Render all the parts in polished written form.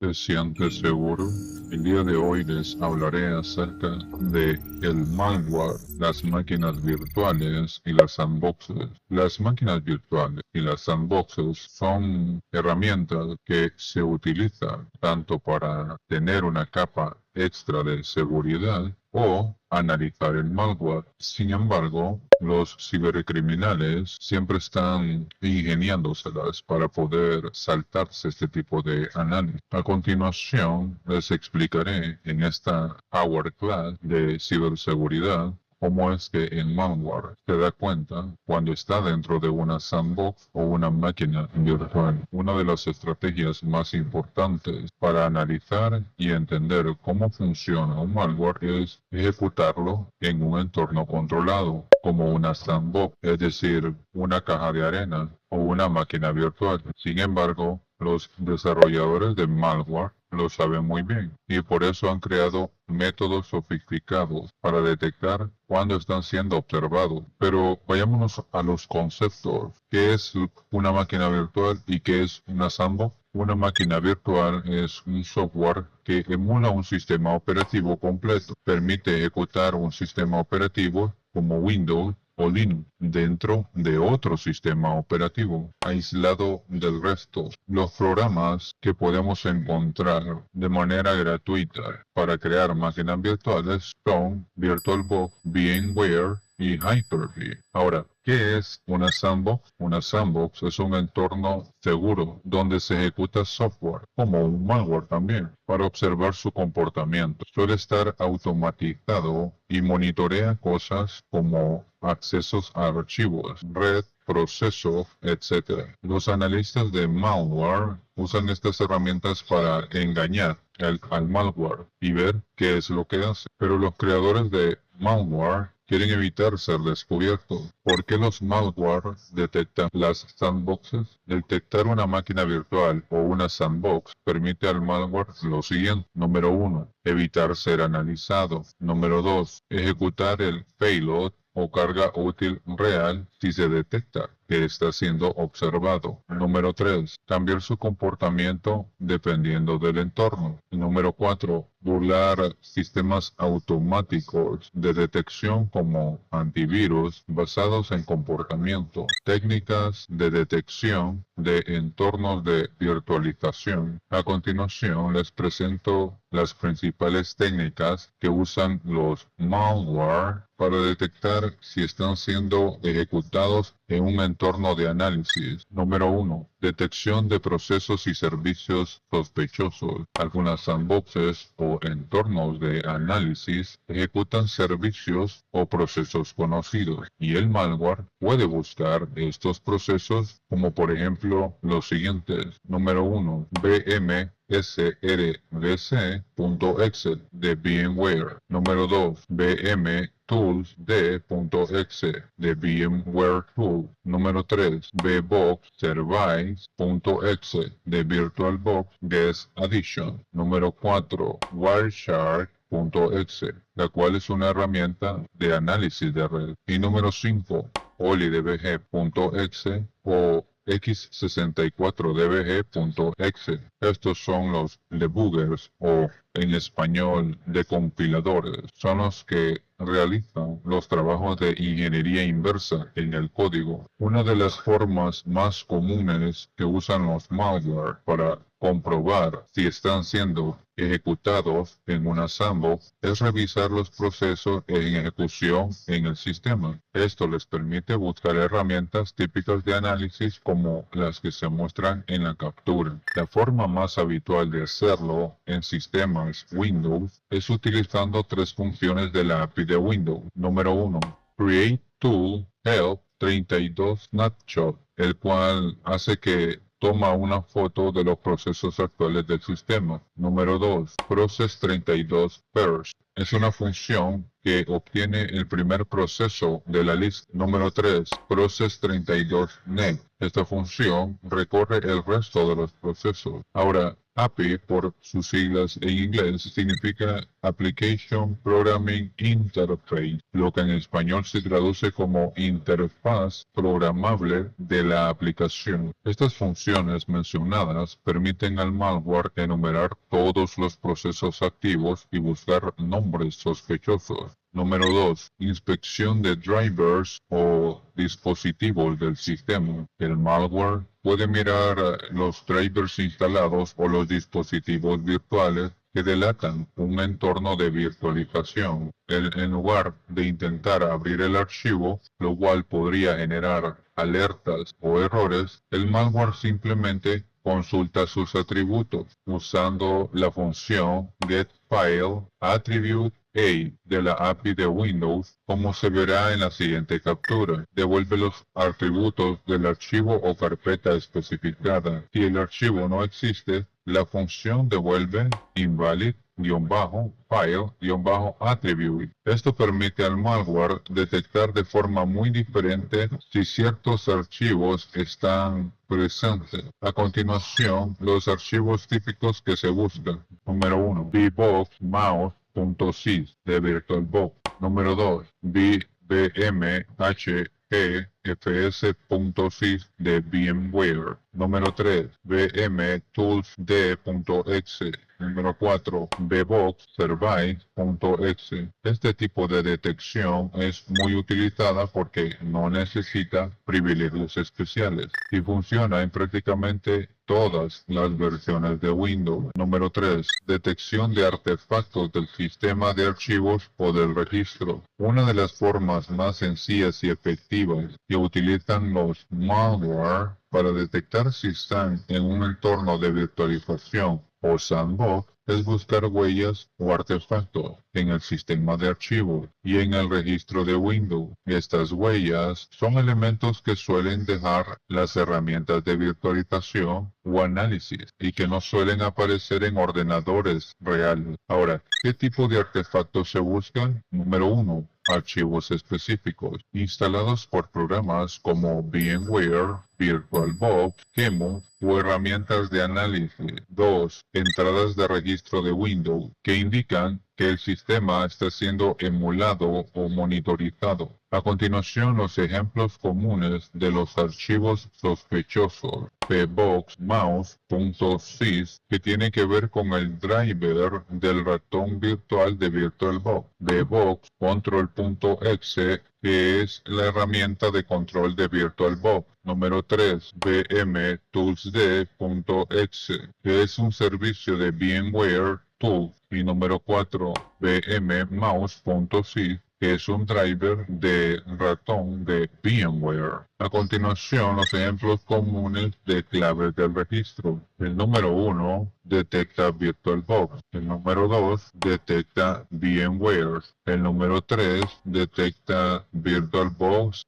¿Te sientes seguro? El día de hoy les hablaré acerca de el malware, las máquinas virtuales y las sandboxes. Las máquinas virtuales y las sandboxes son herramientas que se utilizan tanto para tener una capa extra de seguridad o analizar el malware. Sin embargo, los cibercriminales siempre están ingeniándoselas para poder saltarse este tipo de análisis. A continuación, les explicaré en esta Power Class de ciberseguridad cómo es que el malware se da cuenta cuando está dentro de una sandbox o una máquina virtual. Una de las estrategias más importantes para analizar y entender cómo funciona un malware es ejecutarlo en un entorno controlado, como una sandbox, es decir, una caja de arena o una máquina virtual. Sin embargo, los desarrolladores de malware lo saben muy bien y por eso han creado métodos sofisticados para detectar cuando están siendo observados. Pero vayámonos a los conceptos. ¿Qué es una máquina virtual y qué es una sandbox? Una máquina virtual es un software que emula un sistema operativo completo. Permite ejecutar un sistema operativo como Windows o Linux dentro de otro sistema operativo, aislado del resto. Los programas que podemos encontrar de manera gratuita para crear máquinas virtuales son VirtualBox, VMware y Hyper-V. Ahora, ¿qué es una sandbox? Una sandbox es un entorno seguro donde se ejecuta software, como un malware también, para observar su comportamiento. Suele estar automatizado y monitorea cosas como accesos a archivos, red, procesos, etc. Los analistas de malware usan estas herramientas para engañar al malware y ver qué es lo que hace. Pero los creadores de malware quieren evitar ser descubiertos. ¿Por qué los malware detectan las sandboxes? Detectar una máquina virtual o una sandbox permite al malware lo siguiente. Número 1. Evitar ser analizado. Número 2. Ejecutar el payload o carga útil real si se detecta que está siendo observado. Número 3. Cambiar su comportamiento dependiendo del entorno. Número 4. Burlar sistemas automáticos de detección como antivirus basados en comportamiento. Técnicas de detección de entornos de virtualización. A continuación les presento las principales técnicas que usan los malware para detectar si están siendo ejecutados en un entorno de análisis. Número 1. Detección de procesos y servicios sospechosos. Algunas sandboxes o entornos de análisis ejecutan servicios o procesos conocidos y el malware puede buscar estos procesos como por ejemplo los siguientes. Número 1. BMSRDC.exe de VMware. Número 2. BMToolsD.exe de VMware Tool. Número 3. VBoxService.exe de VirtualBox Guest Addition. Número 4. Wireshark.exe, la cual es una herramienta de análisis de red. Y número 5. OliDBG.exe o x64dbg.exe. Estos son los debuggers o en español decompiladores. Son los que realizan los trabajos de ingeniería inversa en el código. Una de las formas más comunes que usan los malware para comprobar si están siendo ejecutados en una sandbox es revisar los procesos en ejecución en el sistema. Esto les permite buscar herramientas típicas de análisis como las que se muestran en la captura. La forma más habitual de hacerlo en sistemas Windows es utilizando tres funciones de la API de Windows. Número 1. Create Tool Help 32 Snapshot, el cual hace que toma una foto de los procesos actuales del sistema. Número 2. Process 32 Purge, es una función que obtiene el primer proceso de la lista. Número 3, process32net. Esta función recorre el resto de los procesos. Ahora, API, por sus siglas en inglés, significa Application Programming Interface, lo que en español se traduce como interfaz programable de la aplicación. Estas funciones mencionadas permiten al malware enumerar todos los procesos activos y buscar nombres sospechosos. Número 2. Inspección de drivers o dispositivos del sistema. El malware puede mirar los drivers instalados o los dispositivos virtuales que delatan un entorno de virtualización. En lugar de intentar abrir el archivo, lo cual podría generar alertas o errores, el malware simplemente consulta sus atributos usando la función getFileAttribute de la API de Windows, como se verá en la siguiente captura. Devuelve los atributos del archivo o carpeta especificada. Si el archivo no existe, la función devuelve invalid-file-attribute. Esto permite al malware detectar de forma muy diferente si ciertos archivos están presentes. A continuación, los archivos típicos que se buscan. Número 1. vbox-mouse.sys de VirtualBox. Número 2. vmhefs.sys de VMware. Número 3. vmtoolsd.exe. Número 4. vboxservice.exe. Este tipo de detección es muy utilizada porque no necesita privilegios especiales y funciona en prácticamente todas las versiones de Windows. Número 3. Detección de artefactos del sistema de archivos o del registro. Una de las formas más sencillas y efectivas que utilizan los malware para detectar si están en un entorno de virtualización o sandbox es buscar huellas o artefactos en el sistema de archivos y en el registro de Windows. Estas huellas son elementos que suelen dejar las herramientas de virtualización o análisis y que no suelen aparecer en ordenadores reales. Ahora, ¿qué tipo de artefactos se buscan? Número 1. Archivos específicos instalados por programas como VMware, VirtualBox, QEMU o herramientas de análisis. 2. Entradas de registro de Windows que indican que el sistema está siendo emulado o monitorizado. A continuación, los ejemplos comunes de los archivos sospechosos. vboxmouse.sys, que tiene que ver con el driver del ratón virtual de VirtualBox. vboxcontrol.exe, que es la herramienta de control de VirtualBox. Número 3. vmtoolsd.exe, que es un servicio de VMware Tools. Y número 4. vmmouse.sys, que es un driver de ratón de VMware. A continuación, los ejemplos comunes de claves del registro. El número 1 detecta VirtualBox. El número 2 detecta VMware. El número 3 detecta VirtualBox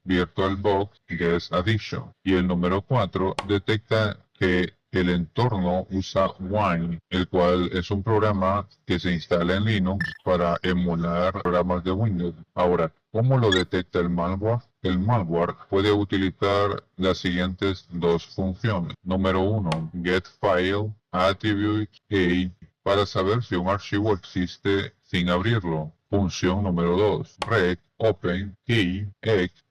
Guest Addition. Y el número 4 detecta que el entorno usa Wine, el cual es un programa que se instala en Linux para emular programas de Windows. Ahora, ¿cómo lo detecta el malware? El malware puede utilizar las siguientes dos funciones. Número 1, getFileAttribute para saber si un archivo existe sin abrirlo. Función número 2, regopen.key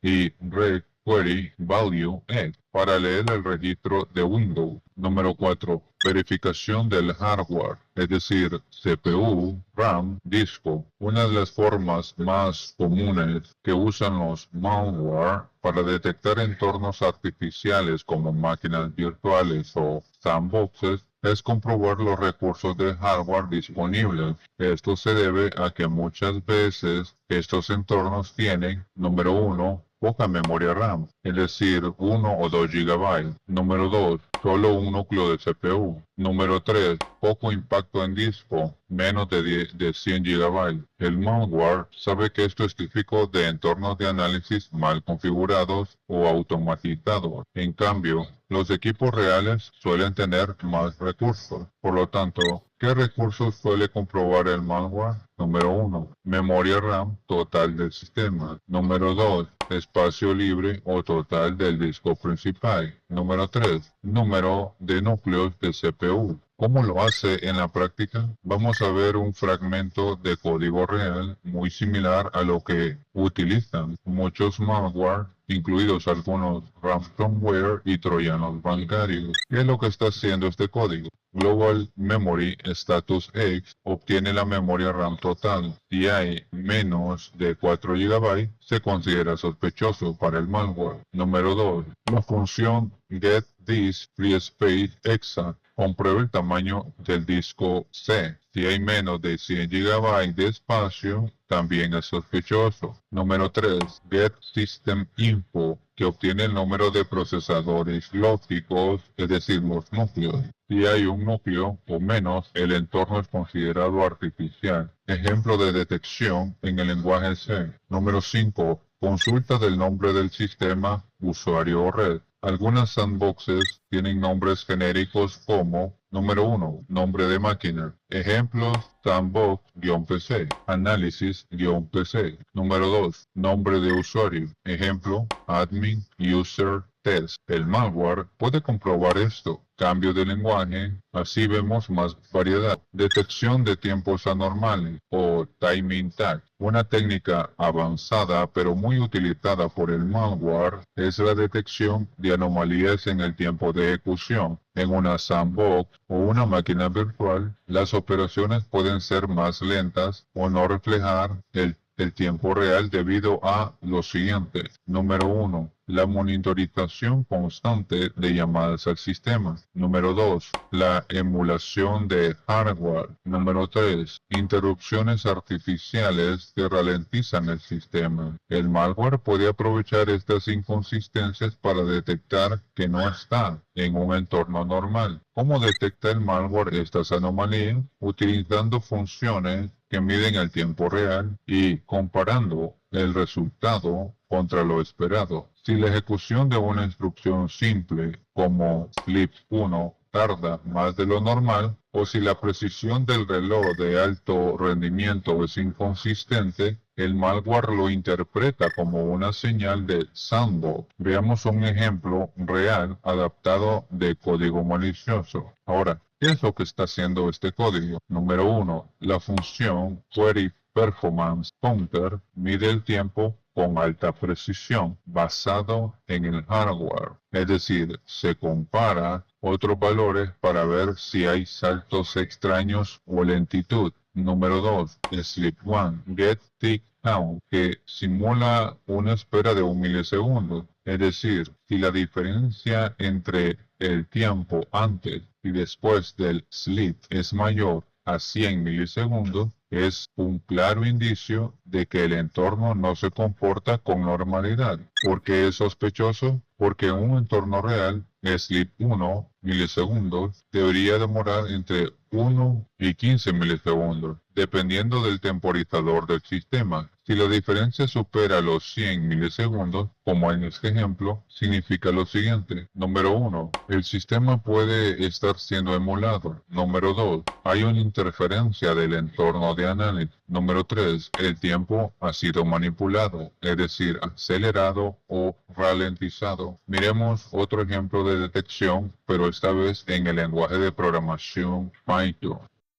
y requeryValueX para leer el registro de Windows. Número 4. Verificación del hardware, es decir, CPU, RAM, disco. Una de las formas más comunes que usan los malware para detectar entornos artificiales como máquinas virtuales o sandboxes es comprobar los recursos de hardware disponibles. Esto se debe a que muchas veces estos entornos tienen, número 1, poca memoria RAM, es decir, 1 o 2 GB. Número 2, solo un núcleo de CPU. Número 3, poco impacto en disco, menos de 100 GB. El malware sabe que esto es típico de entornos de análisis mal configurados o automatizados. En cambio, los equipos reales suelen tener más recursos. Por lo tanto, ¿Qué recursos suele comprobar el malware? Número 1. Memoria RAM total del sistema. Número 2. Espacio libre o total del disco principal. Número 3. Número de núcleos de CPU. ¿Cómo lo hace en la práctica? Vamos a ver un fragmento de código real muy similar a lo que utilizan muchos malware, incluidos algunos ransomware y troyanos bancarios. ¿Qué es lo que está haciendo este código? Global Memory Status X obtiene la memoria RAM total. Si hay menos de 4 GB, se considera sospechoso para el malware. Número 2. La función getThisFreeSpaceExact comprueba el tamaño del disco C. Si hay menos de 100 GB de espacio, también es sospechoso. Número 3. GetSystemInfo, que obtiene el número de procesadores lógicos, es decir, los núcleos. Si hay un núcleo o menos, el entorno es considerado artificial. Ejemplo de detección en el lenguaje C. Número 5. Consulta del nombre del sistema, usuario o red. Algunas sandboxes tienen nombres genéricos como: número 1. Nombre de máquina. Ejemplos: sandbox-pc, análisis-pc. Número 2. Nombre de usuario. Ejemplo: admin, user, test. El malware puede comprobar esto. Cambio de lenguaje. Así vemos más variedad. Detección de tiempos anormales o timing tag. Una técnica avanzada pero muy utilizada por el malware es la detección de anomalías en el tiempo de ejecución. En una sandbox o una máquina virtual, las operaciones pueden ser más lentas o no reflejar el tiempo real debido a lo siguiente. Número 1. La monitorización constante de llamadas al sistema. Número 2. La emulación de hardware. Número 3. Interrupciones artificiales que ralentizan el sistema. El malware puede aprovechar estas inconsistencias para detectar que no está en un entorno normal. ¿Cómo detecta el malware estas anomalías? Utilizando funciones que miden el tiempo real y comparando el resultado contra lo esperado. Si la ejecución de una instrucción simple como sleep 1 tarda más de lo normal, o si la precisión del reloj de alto rendimiento es inconsistente, el malware lo interpreta como una señal de sandbox. Veamos un ejemplo real adaptado de código malicioso. Ahora, ¿qué es lo que está haciendo este código? Número 1. La función query performance counter mide el tiempo con alta precisión basado en el hardware. Es decir, se compara otros valores para ver si hay saltos extraños o lentitud. Número 2. Sleep 1. Get tick count, que simula una espera de 1 milisegundo. Es decir, si la diferencia entre el tiempo antes y después del sleep es mayor a 100 milisegundos, es un claro indicio de que el entorno no se comporta con normalidad. ¿Por qué es sospechoso? Porque en un entorno real, sleep 1 milisegundos debería demorar entre 1 y 15 milisegundos, dependiendo del temporizador del sistema. Si la diferencia supera los 100 milisegundos, como en este ejemplo, significa lo siguiente. Número 1. El sistema puede estar siendo emulado. Número 2. Hay una interferencia del entorno de análisis. Número 3. El tiempo ha sido manipulado, es decir, acelerado o ralentizado. Miremos otro ejemplo de detección, pero esta vez en el lenguaje de programación Python.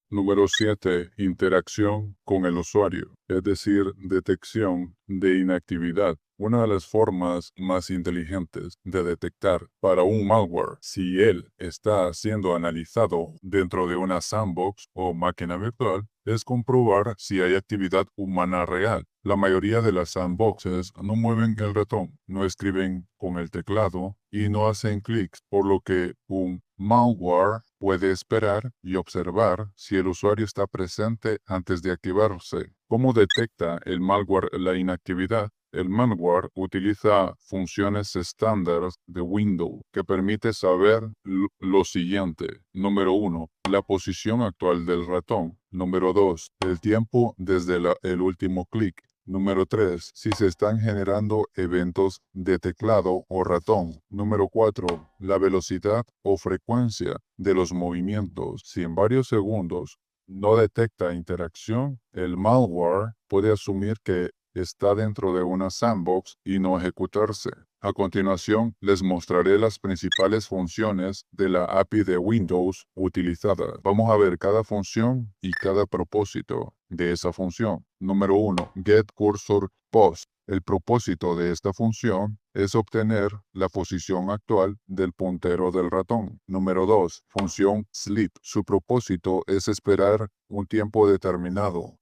Número 7. Interacción con el usuario, es decir, detección de inactividad. Una de las formas más inteligentes de detectar para un malware si él está siendo analizado dentro de una sandbox o máquina virtual es comprobar si hay actividad humana real. La mayoría de las sandboxes no mueven el ratón, no escriben con el teclado y no hacen clics, por lo que un malware puede esperar y observar si el usuario está presente antes de activarse. ¿Cómo detecta el malware la inactividad? El malware utiliza funciones estándar de Windows que permite saber lo siguiente. Número 1. La posición actual del ratón. Número 2. El tiempo desde el último clic. Número 3. Si se están generando eventos de teclado o ratón. Número 4. La velocidad o frecuencia de los movimientos. Si en varios segundos no detecta interacción, el malware puede asumir que está dentro de una sandbox y no ejecutarse. A continuación, les mostraré las principales funciones de la API de Windows utilizada. Vamos a ver cada función y cada propósito de esa función. Número 1. Get Cursor Post. El propósito de esta función es obtener la posición actual del puntero del ratón. Número 2. Función Sleep. Su propósito es esperar un tiempo determinado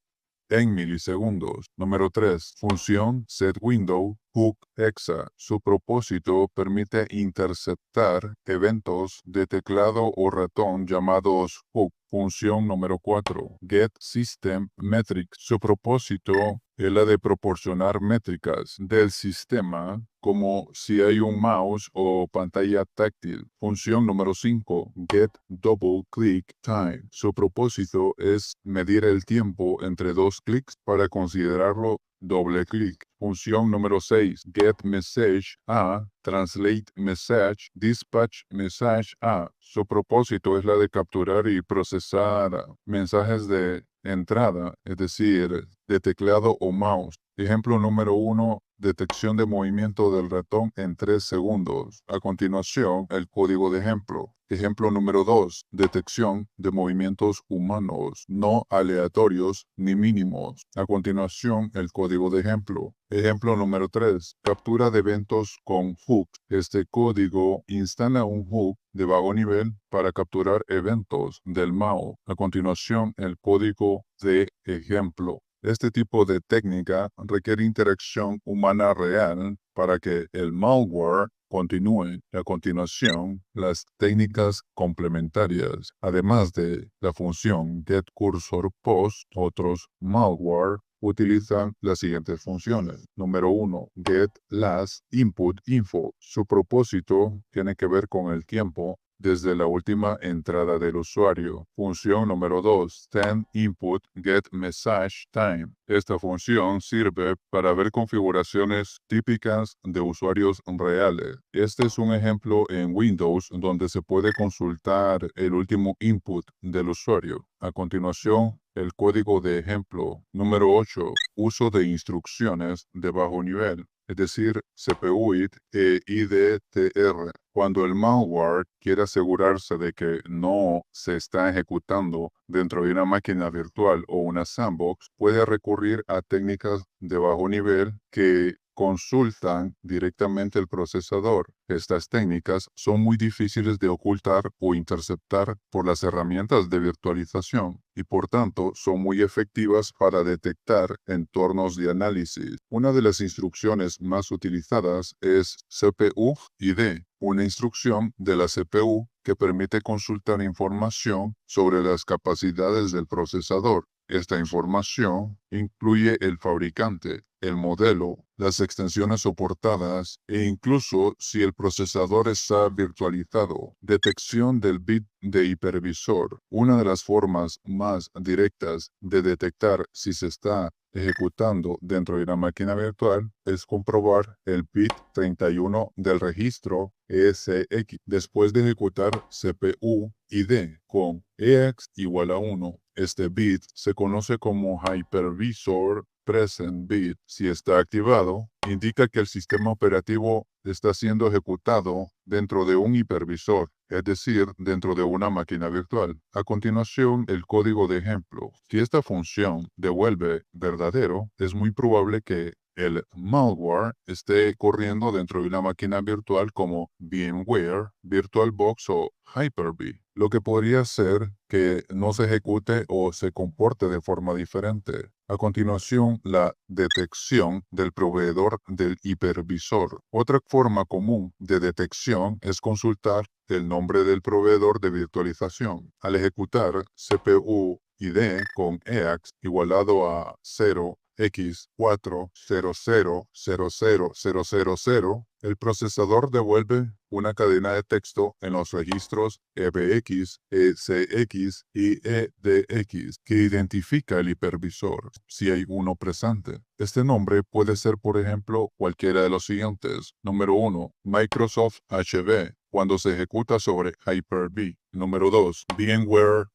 en milisegundos. Número 3. Función setWindow Hook Exa. Su propósito permite interceptar eventos de teclado o ratón llamados hook. Función número 4. Get System Metrics. Su propósito es la de proporcionar métricas del sistema como si hay un mouse o pantalla táctil. Función número 5. Get Double Click Time. Su propósito es medir el tiempo entre dos clics para considerarlo doble clic. Función número 6. Get Message a Translate Message Dispatch Message a. Su propósito es la de capturar y procesar mensajes de entrada, es decir, de teclado o mouse. Ejemplo número 1. Detección de movimiento del ratón en 3 segundos. A continuación, el código de ejemplo. Ejemplo número 2. Detección de movimientos humanos, no aleatorios ni mínimos. A continuación, el código de ejemplo. Ejemplo número 3. Captura de eventos con hook. Este código instala un hook de bajo nivel para capturar eventos del MAO. A continuación, el código de ejemplo. Este tipo de técnica requiere interacción humana real para que el malware continúe. A continuación, las técnicas complementarias. Además de la función getCursorPost, otros malware utilizan las siguientes funciones. Número 1. Get Last Input Info. Su propósito tiene que ver con el tiempo desde la última entrada del usuario. Función número 2. Send Input Get Message Time. Esta función sirve para ver configuraciones típicas de usuarios reales. Este es un ejemplo en Windows donde se puede consultar el último input del usuario. A continuación, el código de ejemplo. Número 8. Uso de instrucciones de bajo nivel, es decir, CPUID e IDTR. Cuando el malware quiere asegurarse de que no se está ejecutando dentro de una máquina virtual o una sandbox, puede recurrir a técnicas de bajo nivel que consultan directamente el procesador. Estas técnicas son muy difíciles de ocultar o interceptar por las herramientas de virtualización y por tanto son muy efectivas para detectar entornos de análisis. Una de las instrucciones más utilizadas es CPU-ID, una instrucción de la CPU que permite consultar información sobre las capacidades del procesador. Esta información incluye el fabricante, el modelo, las extensiones soportadas e incluso si el procesador está virtualizado. Detección del bit de hipervisor. Una de las formas más directas de detectar si se está ejecutando dentro de una máquina virtual es comprobar el bit 31 del registro ESX. Después de ejecutar CPU-ID con EX igual a 1, este bit se conoce como Hypervisor Present Bit. Si está activado, indica que el sistema operativo está siendo ejecutado dentro de un hipervisor, es decir, dentro de una máquina virtual. A continuación, el código de ejemplo. Si esta función devuelve verdadero, es muy probable que el malware esté corriendo dentro de una máquina virtual como VMware, VirtualBox o Hyper-V, lo que podría ser que no se ejecute o se comporte de forma diferente. A continuación, la detección del proveedor del hipervisor. Otra forma común de detección es consultar el nombre del proveedor de virtualización. Al ejecutar CPU-ID con EAX igualado a 0, X40000000, el procesador devuelve una cadena de texto en los registros EBX, ECX y EDX que identifica el hipervisor, si hay uno presente. Este nombre puede ser, por ejemplo, cualquiera de los siguientes. Número 1, Microsoft HB, cuando se ejecuta sobre Hyper-V. Número 2, VMware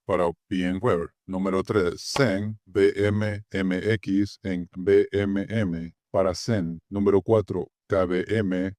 para VMware. Número 3, Zen VMMX en VMM para Zen. Número 4, KVM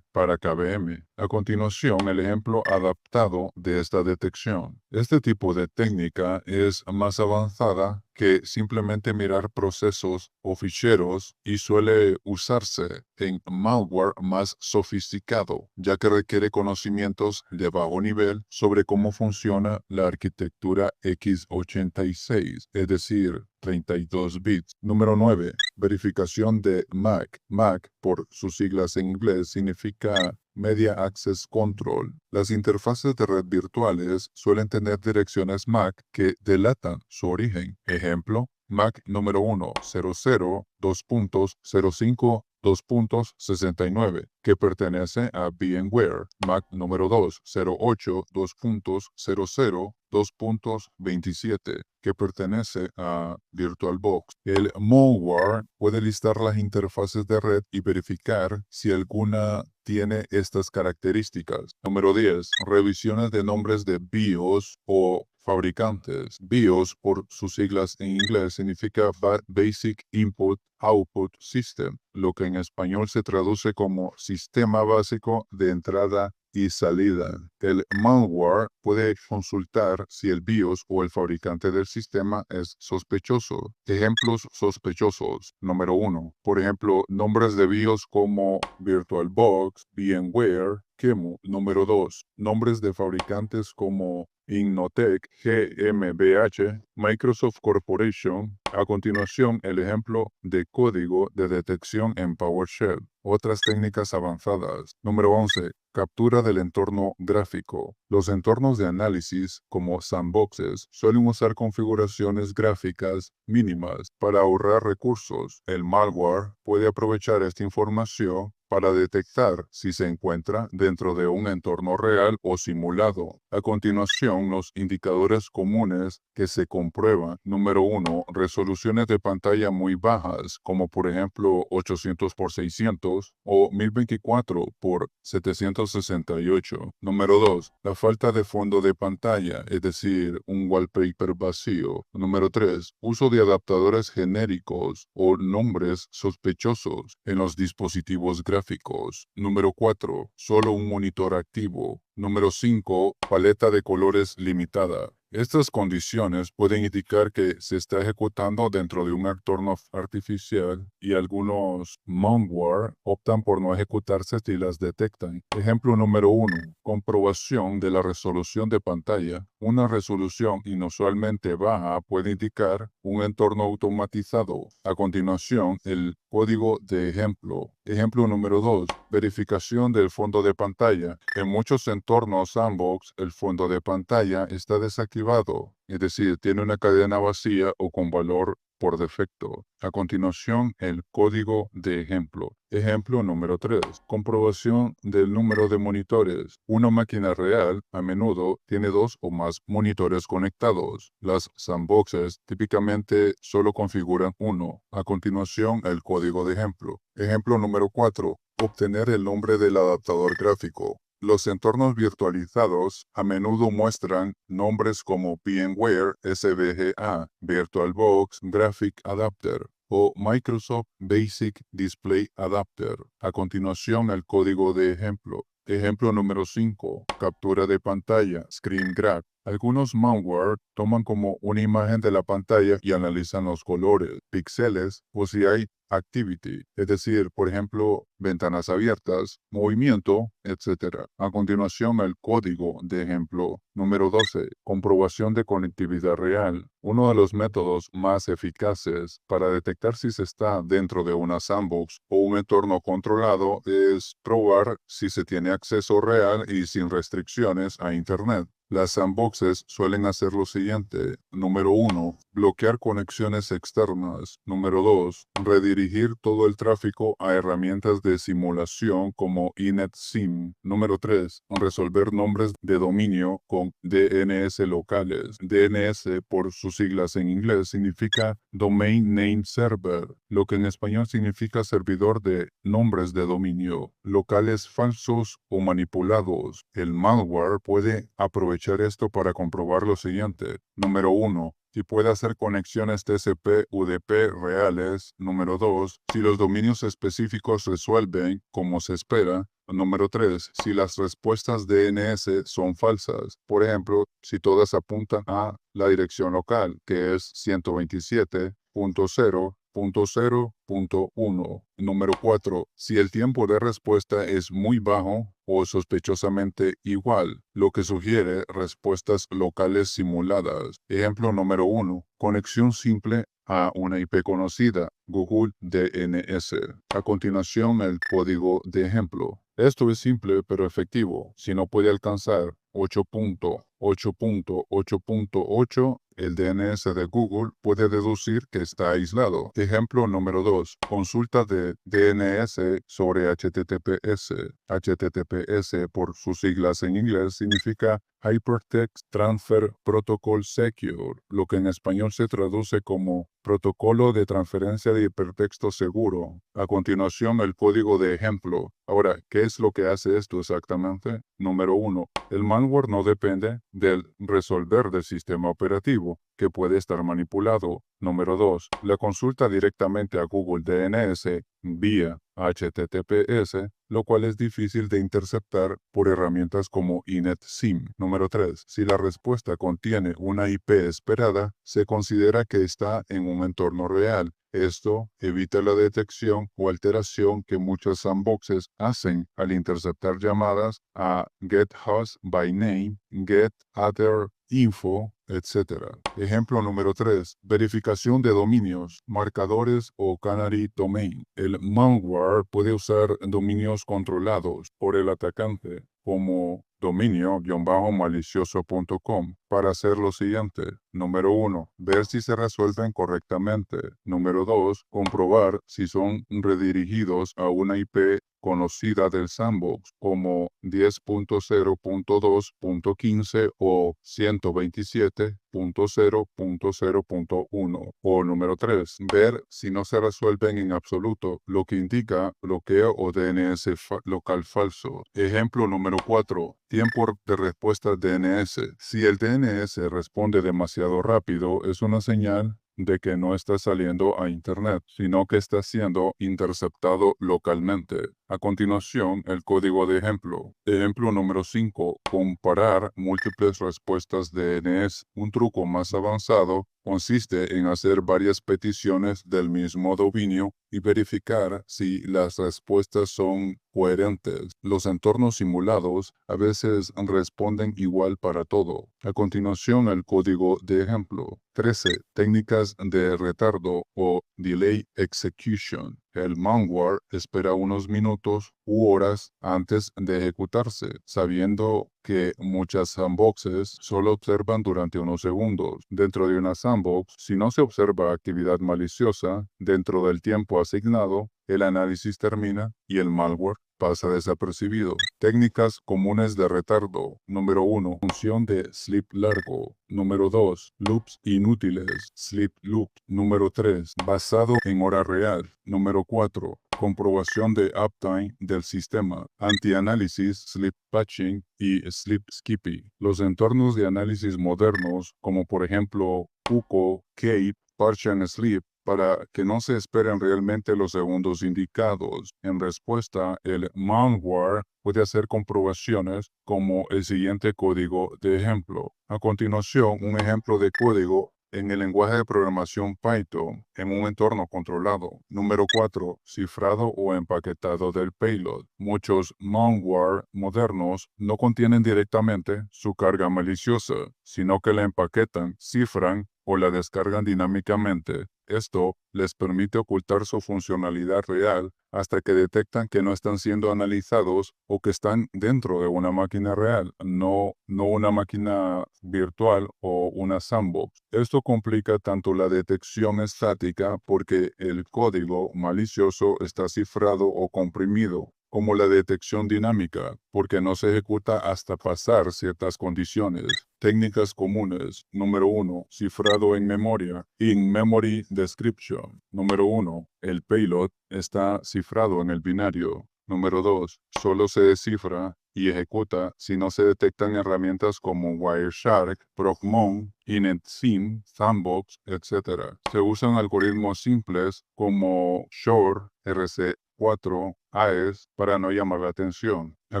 para KVM. A continuación, el ejemplo adaptado de esta detección. Este tipo de técnica es más avanzada que simplemente mirar procesos o ficheros y suele usarse en malware más sofisticado, ya que requiere conocimientos de bajo nivel sobre cómo funciona la arquitectura x86, es decir, 32 bits. Número 9. Verificación de MAC. MAC, por sus siglas en inglés, significa Media Access Control. Las interfaces de red virtuales suelen tener direcciones MAC que delatan su origen. Ejemplo, MAC número 1, 00, 2.05, 2.69, que pertenece a VMware. MAC número 2, 08, 2.00, 2.27, que pertenece a VirtualBox. El malware puede listar las interfaces de red y verificar si alguna tiene estas características. Número 10. Revisiones de nombres de BIOS o fabricantes. BIOS, por sus siglas en inglés, significa Basic Input Output System, lo que en español se traduce como Sistema Básico de Entrada y Salida. El malware puede consultar si el BIOS o el fabricante del sistema es sospechoso. Ejemplos sospechosos. Número 1. Por ejemplo, nombres de BIOS como VirtualBox, VMware, QEMU. Número 2. Nombres de fabricantes como Innotech, GmbH, Microsoft Corporation. A continuación, el ejemplo de código de detección en PowerShell. Otras técnicas avanzadas. Número 11. Captura del entorno gráfico. Los entornos de análisis, como sandboxes, suelen usar configuraciones gráficas mínimas para ahorrar recursos. El malware puede aprovechar esta información para detectar si se encuentra dentro de un entorno real o simulado. A continuación, los indicadores comunes que se comprueban. Número 1. Resoluciones de pantalla muy bajas, como por ejemplo 800 por 600 o 1024 por 768. Número 2. La falta de fondo de pantalla, es decir, un wallpaper vacío. Número 3. Uso de adaptadores genéricos o nombres sospechosos en los dispositivos gráficos. Número 4. Solo un monitor activo. Número 5. Paleta de colores limitada. Estas condiciones pueden indicar que se está ejecutando dentro de un entorno artificial y algunos malware optan por no ejecutarse si las detectan. Ejemplo número 1. Comprobación de la resolución de pantalla. Una resolución inusualmente baja puede indicar un entorno automatizado. A continuación, el código de ejemplo. Ejemplo número 2. Verificación del fondo de pantalla. En muchos entornos sandbox, el fondo de pantalla está desactivado, es decir, tiene una cadena vacía o con valor por defecto. A continuación, el código de ejemplo. Ejemplo número 3. Comprobación del número de monitores. Una máquina real a menudo tiene 2 o más monitores conectados. Las sandboxes típicamente solo configuran uno. A continuación, el código de ejemplo. Ejemplo número 4. Obtener el nombre del adaptador gráfico. Los entornos virtualizados a menudo muestran nombres como VMware SVGA, VirtualBox Graphic Adapter o Microsoft Basic Display Adapter. A continuación, el código de ejemplo. Ejemplo número 5. Captura de pantalla, Screen Grab. Algunos malware toman como una imagen de la pantalla y analizan los colores, píxeles o si hay activity, es decir, por ejemplo, ventanas abiertas, movimiento, etc. A continuación, el código de ejemplo. Número 12. Comprobación de conectividad real. Uno de los métodos más eficaces para detectar si se está dentro de una sandbox o un entorno controlado es probar si se tiene acceso real y sin restricciones a Internet. Las sandboxes suelen hacer lo siguiente. Número 1. bloquear conexiones externas. Número 2. Redirigir todo el tráfico a herramientas de simulación como InetSim. Número 3. Resolver nombres de dominio con DNS locales. DNS, por sus siglas en inglés, significa Domain Name Server, lo que en español significa servidor de nombres de dominio, locales falsos o manipulados. El malware puede aprovechar esto para comprobar lo siguiente. Número 1. Si puede hacer conexiones TCP/UDP reales. Número 2. Si los dominios específicos resuelven como se espera. Número 3. Si las respuestas DNS son falsas. Por ejemplo, si todas apuntan a la dirección local, que es 127.0.0.1. Número 4. Si el tiempo de respuesta es muy bajo o sospechosamente igual, lo que sugiere respuestas locales simuladas. Ejemplo número 1. Conexión simple a una IP conocida, Google DNS. A continuación, el código de ejemplo. Esto es simple pero efectivo. Si no puede alcanzar 8.8.8.8, el DNS de Google puede deducir que está aislado. Ejemplo número 2. Consulta de DNS sobre HTTPS. HTTPS, por sus siglas en inglés, significa Hypertext Transfer Protocol Secure, lo que en español se traduce como Protocolo de Transferencia de Hipertexto Seguro. A continuación, el código de ejemplo. Ahora, ¿qué es lo que hace esto exactamente? Número 1. El malware no depende del resolver del sistema operativo, que puede estar manipulado. Número 2. La consulta directamente a Google DNS vía HTTPS, lo cual es difícil de interceptar por herramientas como InetSim. Número 3. Si la respuesta contiene una IP esperada, se considera que está en un entorno real. Esto evita la detección o alteración que muchos sandboxes hacen al interceptar llamadas a GetHostByName, GetOtherInfo, etc. Ejemplo número 3. Verificación de dominios, marcadores o canary domain. El malware puede usar dominios controlados por el atacante como dominio-malicioso.com para hacer lo siguiente. Número 1. Ver si se resuelven correctamente. Número 2. Comprobar si son redirigidos a una IP conocida del sandbox como 10.0.2.15 o 127.0.0.1. O número 3. Ver si no se resuelven en absoluto, lo que indica bloqueo o DNS local falso. Ejemplo número 4. Tiempo de respuesta DNS. Si el DNS responde demasiado rápido, es una señal de que no está saliendo a Internet, sino que está siendo interceptado localmente. A continuación, el código de ejemplo. Ejemplo número 5. Comparar múltiples respuestas DNS. Un truco más avanzado consiste en hacer varias peticiones del mismo dominio y verificar si las respuestas son coherentes. Los entornos simulados a veces responden igual para todo. A continuación, el código de ejemplo. 13. Técnicas de retardo o delay execution. El malware espera unos minutos u horas antes de ejecutarse, sabiendo que muchas sandboxes solo observan durante unos segundos. Dentro de una sandbox, si no se observa actividad maliciosa dentro del tiempo asignado, el análisis termina y el malware pasa desapercibido. Técnicas comunes de retardo. Número 1. Función de sleep largo. Número 2. Loops inútiles. Sleep loop. Número 3. Basado en hora real. Número 4. Comprobación de uptime del sistema. Antianálisis, sleep patching y sleep skipping. Los entornos de análisis modernos, como por ejemplo Puko, Cape, Parch and Sleep, para que no se esperen realmente los segundos indicados. En respuesta, el malware puede hacer comprobaciones como el siguiente código de ejemplo. A continuación, un ejemplo de código en el lenguaje de programación Python en un entorno controlado. Número 4. Cifrado o empaquetado del payload. Muchos malware modernos no contienen directamente su carga maliciosa, sino que la empaquetan, cifran o la descargan dinámicamente Esto les permite ocultar su funcionalidad real hasta que detectan que no están siendo analizados o que están dentro de una máquina real, no una máquina virtual o una sandbox. Esto complica tanto la detección estática porque el código malicioso está cifrado o comprimido, como la detección dinámica, porque no se ejecuta hasta pasar ciertas condiciones. Técnicas comunes. Número 1. Cifrado en memoria. In-memory description. Número 1. El payload está cifrado en el binario. Número 2. Solo se descifra y ejecuta si no se detectan herramientas como Wireshark, Procmon, InetSim, Sandbox, etc. Se usan algoritmos simples como Shor, RC4, AES para no llamar la atención. A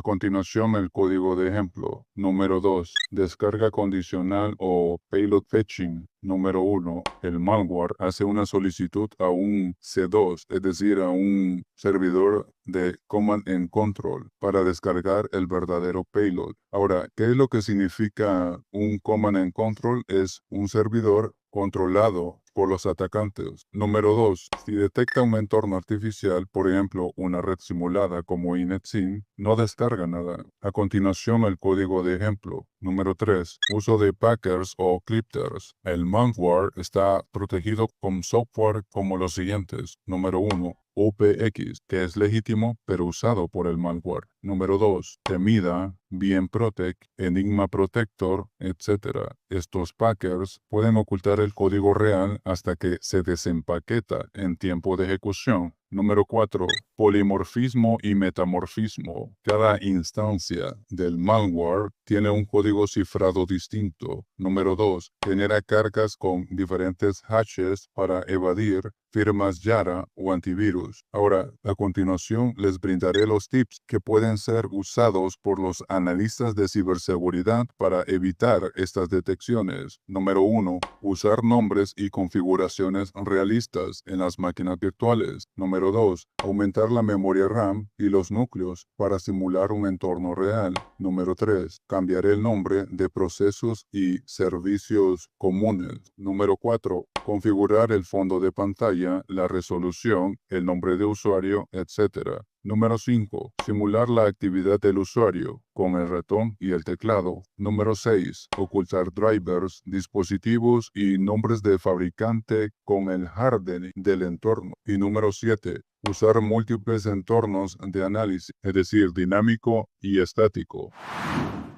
continuación, el código de ejemplo. Número 2. Descarga condicional o payload fetching. Número 1. El malware hace una solicitud a un C2, es decir, a un servidor de Command and Control, para descargar el verdadero payload. Ahora, ¿qué es lo que significa un Command and Control? Es un servidor controlado por los atacantes. Número 2. Si detecta un entorno artificial, por ejemplo, una red simulada como InetSim, no descarga nada. A continuación, el código de ejemplo. Número 3. Uso de packers o crypters. El malware está protegido con software como los siguientes. Número 1. OPX, que es legítimo pero usado por el malware. Número 2. Temida, BMProtect, Enigma Protector, etc. Estos packers pueden ocultar el código real hasta que se desempaqueta en tiempo de ejecución. Número 4. Polimorfismo y metamorfismo. Cada instancia del malware tiene un código cifrado distinto. Número 2. Genera cargas con diferentes hashes para evadir firmas Yara o antivirus. Ahora, a continuación les brindaré los tips que pueden ser usados por los analistas de ciberseguridad para evitar estas detecciones. Número 1. Usar nombres y configuraciones realistas en las máquinas virtuales. Número 2. Aumentar la memoria RAM y los núcleos para simular un entorno real. Número 3. Cambiar el nombre de procesos y servicios comunes. Número 4. Configurar el fondo de pantalla, la resolución, el nombre de usuario, etc. Número 5. Simular la actividad del usuario con el ratón y el teclado. Número 6. Ocultar drivers, dispositivos y nombres de fabricante con el hardening del entorno. Y número 7. Usar múltiples entornos de análisis, es decir, dinámico y estático.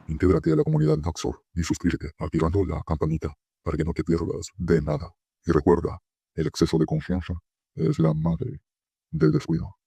Intégrate a la comunidad Hacksaw y suscríbete activando la campanita para que no te pierdas de nada. Y recuerda, el exceso de confianza es la madre del descuido.